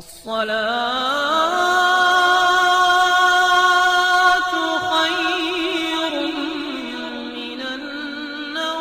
الصلاة خير من النوم۔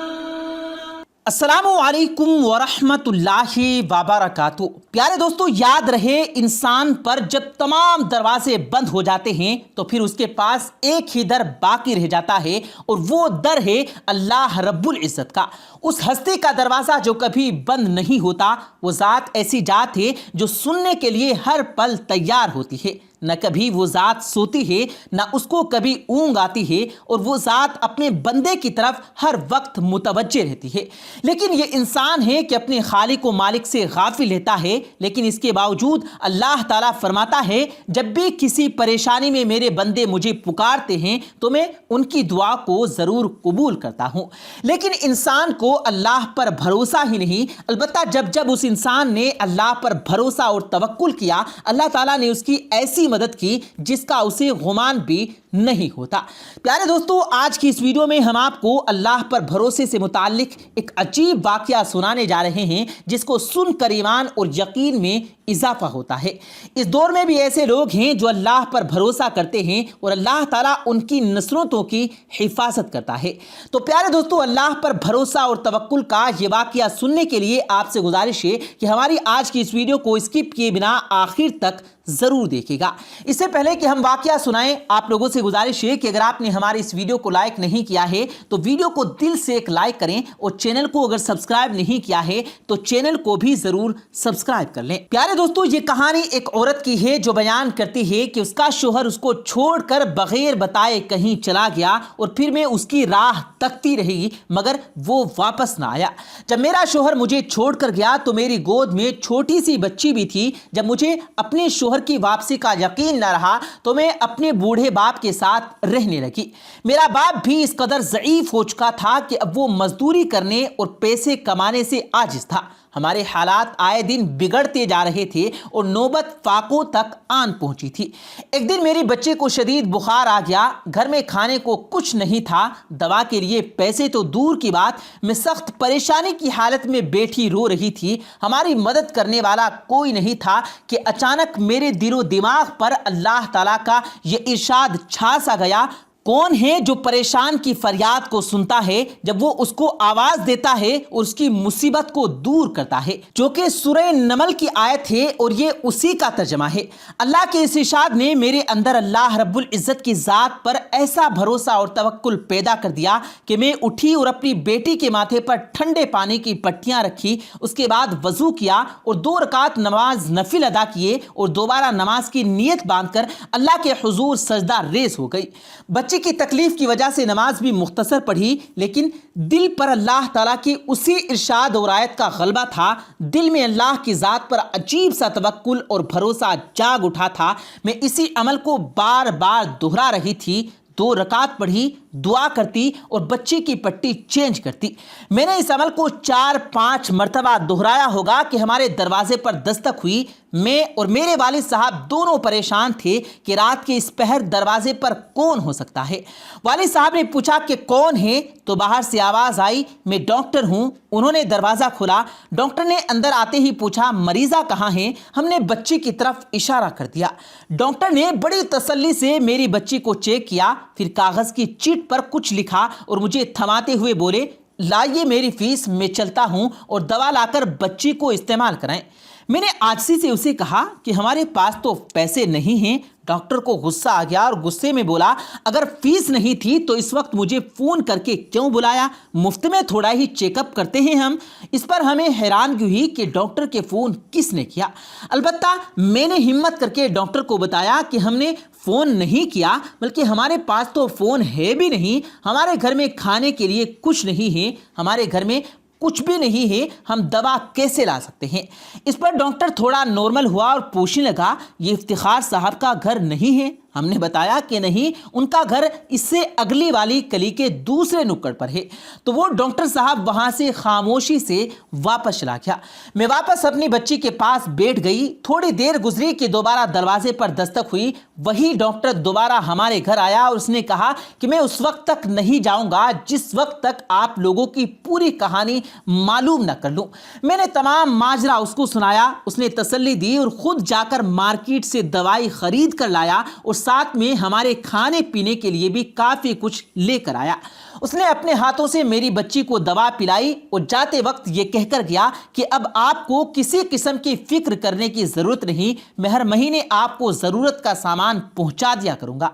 السلام علیکم ورحمۃ اللہ وبرکاتہ۔ پیارے دوستو، یاد رہے انسان پر جب تمام دروازے بند ہو جاتے ہیں تو پھر اس کے پاس ایک ہی در باقی رہ جاتا ہے، اور وہ در ہے اللہ رب العزت کا۔ اس ہستی کا دروازہ جو کبھی بند نہیں ہوتا، وہ ذات ایسی ذات ہے جو سننے کے لیے ہر پل تیار ہوتی ہے۔ نہ کبھی وہ ذات سوتی ہے، نہ اس کو کبھی اونگ آتی ہے، اور وہ ذات اپنے بندے کی طرف ہر وقت متوجہ رہتی ہے۔ لیکن یہ انسان ہے کہ اپنے خالق و مالک سے غافل رہتا ہے، لیکن اس کے باوجود اللہ تعالیٰ فرماتا ہے جب بھی کسی پریشانی میں میرے بندے مجھے پکارتے ہیں تو میں ان کی دعا کو ضرور قبول کرتا ہوں۔ لیکن انسان کو اللہ پر بھروسہ ہی نہیں، البتہ جب اس انسان نے اللہ پر بھروسہ اور توکل کیا، اللہ تعالیٰ نے اس کی ایسی مدد کی جس کا اسے گمان بھی نہیں ہوتا۔ پیارے دوستو، آج کی اس ویڈیو میں ہم آپ کو اللہ پر بھروسے سے متعلق ایک عجیب واقعہ سنانے جا رہے ہیں جس کو سن کر ایمان اور یقین میں اضافہ ہوتا ہے۔ اس دور میں بھی ایسے لوگ ہیں جو اللہ پر بھروسہ کرتے ہیں اور اللہ تعالیٰ ان کی نصرتوں کی حفاظت کرتا ہے۔ تو پیارے دوستو، اللہ پر بھروسہ اور توکل کا یہ واقعہ سننے کے لیے آپ سے گزارش ہے کہ ہماری آج کی اس ویڈیو کو اسکپ کیے بنا آخر تک ضرور دیکھے گا۔ اس سے پہلے کہ ہم واقعہ سنائیں، آپ لوگوں سے گزارش ہے کہ اگر آپ نے ہماری اس ویڈیو کو لائک نہیں کیا ہے تو ویڈیو کو دل سے ایک لائک کریں، اور چینل کو اگر سبسکرائب نہیں کیا ہے تو چینل کو بھی ضرور سبسکرائب کر لیں۔ پیارے دوستو، یہ کہانی ایک عورت کی ہے جو بیان کرتی ہے کہ اس کا شوہر اس کو چھوڑ کر بغیر بتائے کہیں چلا گیا، اور پھر میں اس کی راہ تکتی رہی مگر وہ واپس نہ آیا۔ جب میرا شوہر مجھے چھوڑ کر گیا تو میری گود میں چھوٹی سی بچی بھی تھی۔ جب مجھے اپنے شوہر کی واپسی کا یقین نہ رہا تو میں اپنے بوڑھے باپ کے ساتھ رہنے لگی۔ میرا باپ بھی اس قدر ضعیف ہو چکا تھا کہ اب وہ مزدوری کرنے اور پیسے کمانے سے عاجز تھا۔ ہمارے حالات آئے دن بگڑتے جا رہے تھے اور نوبت فاقوں تک آن پہنچی تھی۔ ایک دن میری بچے کو شدید بخار آ گیا، گھر میں کھانے کو کچھ نہیں تھا، دوا کے لیے پیسے تو دور کی بات، میں سخت پریشانی کی حالت میں بیٹھی رو رہی تھی۔ ہماری مدد کرنے والا کوئی نہیں تھا کہ اچانک میرے دل و دماغ پر اللہ تعالیٰ کا یہ ارشاد چھا سا گیا: کون ہے جو پریشان کی فریاد کو سنتا ہے جب وہ اس کو آواز دیتا ہے اور اس کی مصیبت کو دور کرتا ہے، جو کہ سورہ نمل کی آیت ہے اور یہ اسی کا ترجمہ ہے۔ اللہ کے اس ارشاد نے میرے اندر اللہ رب العزت کی ذات پر ایسا بھروسہ اور توکل پیدا کر دیا کہ میں اٹھی اور اپنی بیٹی کے ماتھے پر ٹھنڈے پانی کی پٹیاں رکھی، اس کے بعد وضو کیا اور 2 رکعت نماز نفل ادا کیے، اور دوبارہ نماز کی نیت باندھ کر اللہ کے حضور سجدہ ریز ہو گئی۔ بچے کی تکلیف کی وجہ سے نماز بھی مختصر پڑھی، لیکن دل پر اللہ تعالیٰ کی اسی ارشاد اور آیت کا غلبہ تھا۔ دل میں اللہ کی ذات پر عجیب سا توکل اور بھروسہ جاگ اٹھا تھا۔ میں اسی عمل کو بار بار دہرا رہی تھی، 2 رکعت پڑھی، دعا کرتی اور بچے کی پٹی چینج کرتی۔ میں نے اس عمل کو 4-5 مرتبہ دہرایا ہوگا کہ ہمارے دروازے پر دستک ہوئی۔ میں اور میرے والد صاحب دونوں پریشان تھے کہ رات کے اس پہر دروازے پر کون ہو سکتا ہے۔ والد صاحب نے پوچھا کہ کون ہے، تو باہر سے آواز آئی: میں ڈاکٹر ہوں۔ انہوں نے دروازہ کھولا۔ ڈاکٹر نے اندر آتے ہی پوچھا: مریضہ کہاں ہے؟ ہم نے بچی کی طرف اشارہ کر دیا۔ ڈاکٹر نے بڑی تسلی سے میری بچی کو چیک کیا، پھر کاغذ کی چٹ پر کچھ لکھا اور مجھے تھماتے ہوئے بولے: لائیے میری فیس، میں چلتا ہوں، اور دوا لا کر بچی کو استعمال کرائیں۔ میں نے عاجزی سے اسے کہا کہ ہمارے پاس تو پیسے نہیں ہیں۔ ڈاکٹر کو غصہ آ گیا اور غصے میں بولا: اگر فیس نہیں تھی تو اس وقت مجھے فون کر کے کیوں بلایا؟ مفت میں تھوڑا ہی چیک اپ کرتے ہیں ہم۔ اس پر ہمیں حیرانگی ہوئی کہ ڈاکٹر کے فون کس نے کیا۔ البتہ میں نے ہمت کر کے ڈاکٹر کو بتایا کہ ہم نے فون نہیں کیا، بلکہ ہمارے پاس تو فون ہے بھی نہیں، ہمارے گھر میں کھانے کے لیے کچھ نہیں ہے، ہمارے گھر میں کچھ بھی نہیں ہے، ہم دوا کیسے لا سکتے ہیں؟ اس پر ڈاکٹر تھوڑا نارمل ہوا اور پوچھنے لگا: یہ افتخار صاحب کا گھر نہیں ہے؟ ہم نے بتایا کہ نہیں، ان کا گھر اس سے اگلی والی گلی کے دوسرے نکڑ پر ہے۔ تو وہ ڈاکٹر صاحب وہاں سے خاموشی سے واپس چلا گیا۔ میں واپس اپنی بچی کے پاس بیٹھ گئی۔ تھوڑی دیر گزری کہ دوبارہ دروازے پر دستک ہوئی۔ وہی ڈاکٹر دوبارہ ہمارے گھر آیا اور اس نے کہا کہ میں اس وقت تک نہیں جاؤں گا جس وقت تک آپ لوگوں کی پوری کہانی معلوم نہ کر لوں۔ میں نے تمام ماجرا اس کو سنایا۔ اس نے تسلی دی اور خود جا کر مارکیٹ سے دوائی خرید کر لایا اور ساتھ میں ہمارے کھانے پینے کے لیے بھی کافی کچھ لے کر آیا۔ اس نے اپنے ہاتھوں سے میری بچی کو دوا پلائی اور جاتے وقت یہ کہہ کر گیا کہ اب آپ کو کسی قسم کی فکر کرنے کی ضرورت نہیں، میں ہر مہینے آپ کو ضرورت کا سامان پہنچا دیا کروں گا۔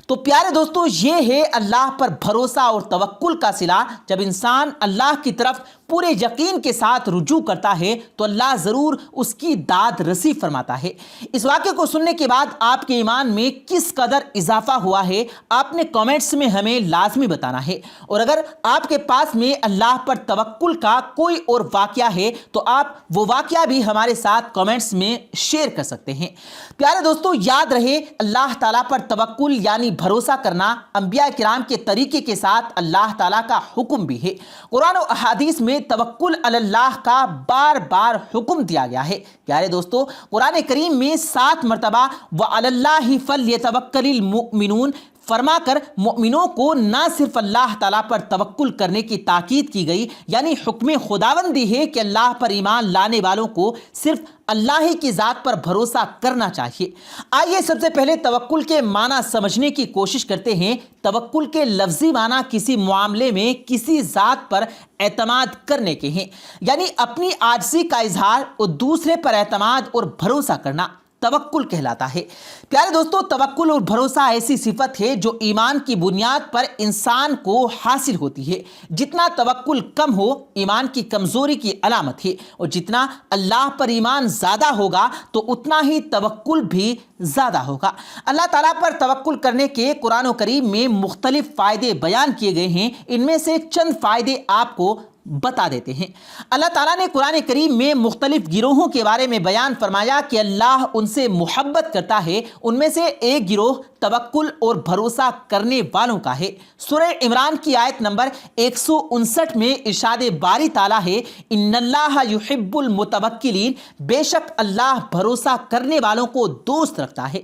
تو پیارے دوستو، یہ ہے اللہ پر بھروسہ اور توکل کا صلہ۔ جب انسان اللہ کی طرف پورے یقین کے ساتھ رجوع کرتا ہے تو اللہ ضرور اس کی داد رسی فرماتا ہے۔ اس واقعے کو سننے کے بعد آپ کے ایمان میں کس قدر اضافہ ہوا ہے، آپ نے کامنٹس میں ہمیں لازمی بتانا ہے۔ اور اگر آپ کے پاس میں اللہ پر توکل کا کوئی اور واقعہ ہے تو آپ وہ واقعہ بھی ہمارے ساتھ کامنٹس میں شیئر کر سکتے ہیں۔ پیارے دوستو، یاد رہے، اللہ تعالیٰ پر توکل یعنی بھروسہ کرنا انبیاء کرام کے طریقے کے ساتھ اللہ تعالیٰ کا حکم بھی ہے۔ قرآن و احادیث میں توکل علی اللہ کا بار بار حکم دیا گیا ہے۔ پیارے دوستو، قرآن کریم میں 7 مرتبہ وَعَلَى اللَّهِ فَلْيَتَوَكَّلِ الْمُؤْمِنُونَ فرما کر مومنوں کو نہ صرف اللہ تعالیٰ پر توکل کرنے کی تاکید کی گئی، یعنی حکم خداوندی ہے کہ اللہ پر ایمان لانے والوں کو صرف اللہ ہی کی ذات پر بھروسہ کرنا چاہیے۔ آئیے سب سے پہلے توکل کے معنی سمجھنے کی کوشش کرتے ہیں۔ توکل کے لفظی معنی کسی معاملے میں کسی ذات پر اعتماد کرنے کے ہیں، یعنی اپنی عاجزی کا اظہار اور دوسرے پر اعتماد اور بھروسہ کرنا توکل کہلاتا ہے۔ پیارے دوستو، توکل اور بھروسہ ایسی صفت ہے جو ایمان کی بنیاد پر انسان کو حاصل ہوتی ہے۔ جتنا توکل کم ہو، ایمان کی کمزوری کی علامت ہے، اور جتنا اللہ پر ایمان زیادہ ہوگا تو اتنا ہی توکل بھی زیادہ ہوگا۔ اللہ تعالیٰ پر توکل کرنے کے قرآن و کریم میں مختلف فائدے بیان کیے گئے ہیں۔ ان میں سے چند فائدے آپ کو بتا دیتے ہیں۔ اللہ تعالیٰ نے قرآن کریم میں مختلف گروہوں کے بارے میں بیان فرمایا کہ اللہ ان سے محبت کرتا ہے۔ ان میں سے ایک گروہ توکل اور بھروسہ کرنے والوں کا ہے۔ سورہ عمران کی آیت نمبر 159 میں ارشاد باری تعالیٰ ہے، ان اللہ یحب المتوکلین، بے شک اللہ بھروسہ کرنے والوں کو دوست رکھتا ہے۔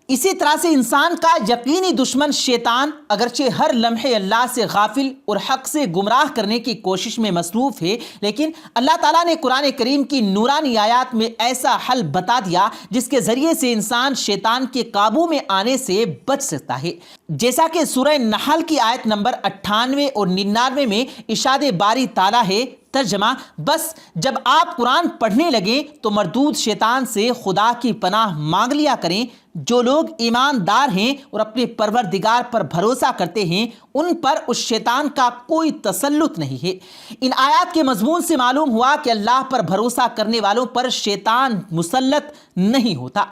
اسی طرح سے انسان کا یقینی دشمن شیطان اگرچہ ہر لمحے اللہ سے غافل اور حق سے گمراہ کرنے کی کوشش میں مصروف ہے، لیکن اللہ تعالیٰ نے قرآن کریم کی نورانی آیات میں ایسا حل بتا دیا جس کے ذریعے سے انسان شیطان کے قابو میں آنے سے بچ سکتا ہے۔ جیسا کہ سورہ نحل کی آیت نمبر 98 اور 99 میں ارشاد باری تعالیٰ ہے، ترجمہ، بس جب آپ قرآن پڑھنے لگیں تو مردود شیطان سے خدا کی پناہ مانگ لیا کریں۔ جو لوگ ایماندار ہیں اور اپنے پروردگار پر بھروسہ کرتے ہیں، ان پر اس شیطان کا کوئی تسلط نہیں ہے۔ ان آیات کے مضمون سے معلوم ہوا کہ اللہ پر بھروسہ کرنے والوں پر شیطان مسلط نہیں ہوتا۔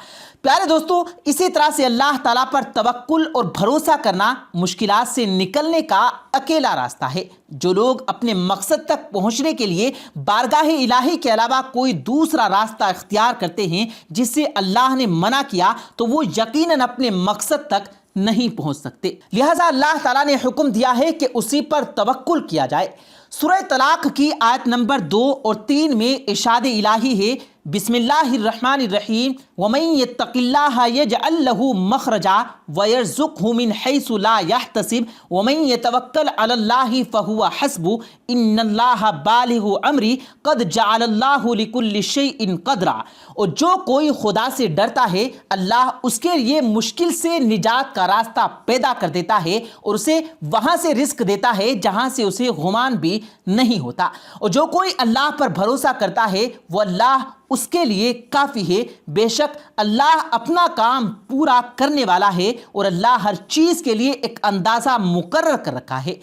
پیارے دوستو، اسی طرح سے اللہ تعالیٰ پر توکل اور بھروسہ کرنا مشکلات سے نکلنے کا اکیلا راستہ ہے۔ جو لوگ اپنے مقصد تک پہنچنے کے لیے بارگاہ الہی کے علاوہ کوئی دوسرا راستہ اختیار کرتے ہیں جس سے اللہ نے منع کیا، تو وہ یقیناً اپنے مقصد تک نہیں پہنچ سکتے۔ لہٰذا اللہ تعالیٰ نے حکم دیا ہے کہ اسی پر توکل کیا جائے۔ سورہ طلاق کی آیت نمبر 2 اور 3 میں ارشاد الہی ہے، بسم اللہ الرحمن الرحیم، وَمَن يَتَّقِ اللَّهَ يَجْعَل لَّهُ مَخْرَجًا وَيَرْزُقْهُ مِنْ حَيْثُ لَا يَحْتَسِبُ وَمَن يَتَوَكَّلْ عَلَى اللَّهِ فَهُوَ حَسْبُهُ إِنَّ اللَّهَ بَالِغُ أَمْرِهِ قَدْ جَعَلَ اللَّهُ لِكُلِّ شَيْءٍ قَدْرًا۔ اور جو کوئی خدا سے ڈرتا ہے، اللہ اس کے لیے مشکل سے نجات کا راستہ پیدا کر دیتا ہے اور اسے وہاں سے رزق دیتا ہے جہاں سے اسے گمان بھی نہیں ہوتا۔ اور جو کوئی اللہ پر بھروسہ کرتا ہے، وہ اللہ اس کے لیے کافی ہے۔ بے شک اللہ اپنا کام پورا کرنے والا ہے اور اللہ ہر چیز کے لیے ایک اندازہ مقرر کر رکھا ہے۔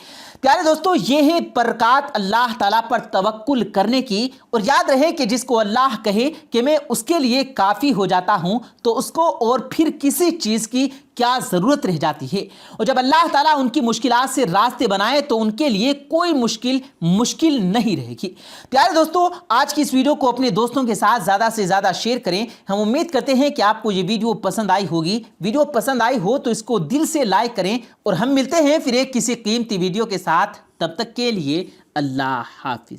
پیارے دوستو، یہ ہے برکات اللہ تعالیٰ پر توکل کرنے کی۔ اور یاد رہے کہ جس کو اللہ کہے کہ میں اس کے لیے کافی ہو جاتا ہوں، تو اس کو اور پھر کسی چیز کی کیا ضرورت رہ جاتی ہے، اور جب اللہ تعالیٰ ان کی مشکلات سے راستے بنائے تو ان کے لیے کوئی مشکل نہیں رہے گی۔ پیارے دوستو، آج کی اس ویڈیو کو اپنے دوستوں کے ساتھ زیادہ سے زیادہ شیئر کریں۔ ہم امید کرتے ہیں کہ آپ کو یہ ویڈیو پسند آئی ہوگی۔ ویڈیو پسند آئی ہو تو اس کو دل سے لائک کریں، اور ہم ملتے ہیں پھر ایک کسی قیمتی ویڈیو کے ساتھ۔ تب تک کے لیے اللہ حافظ۔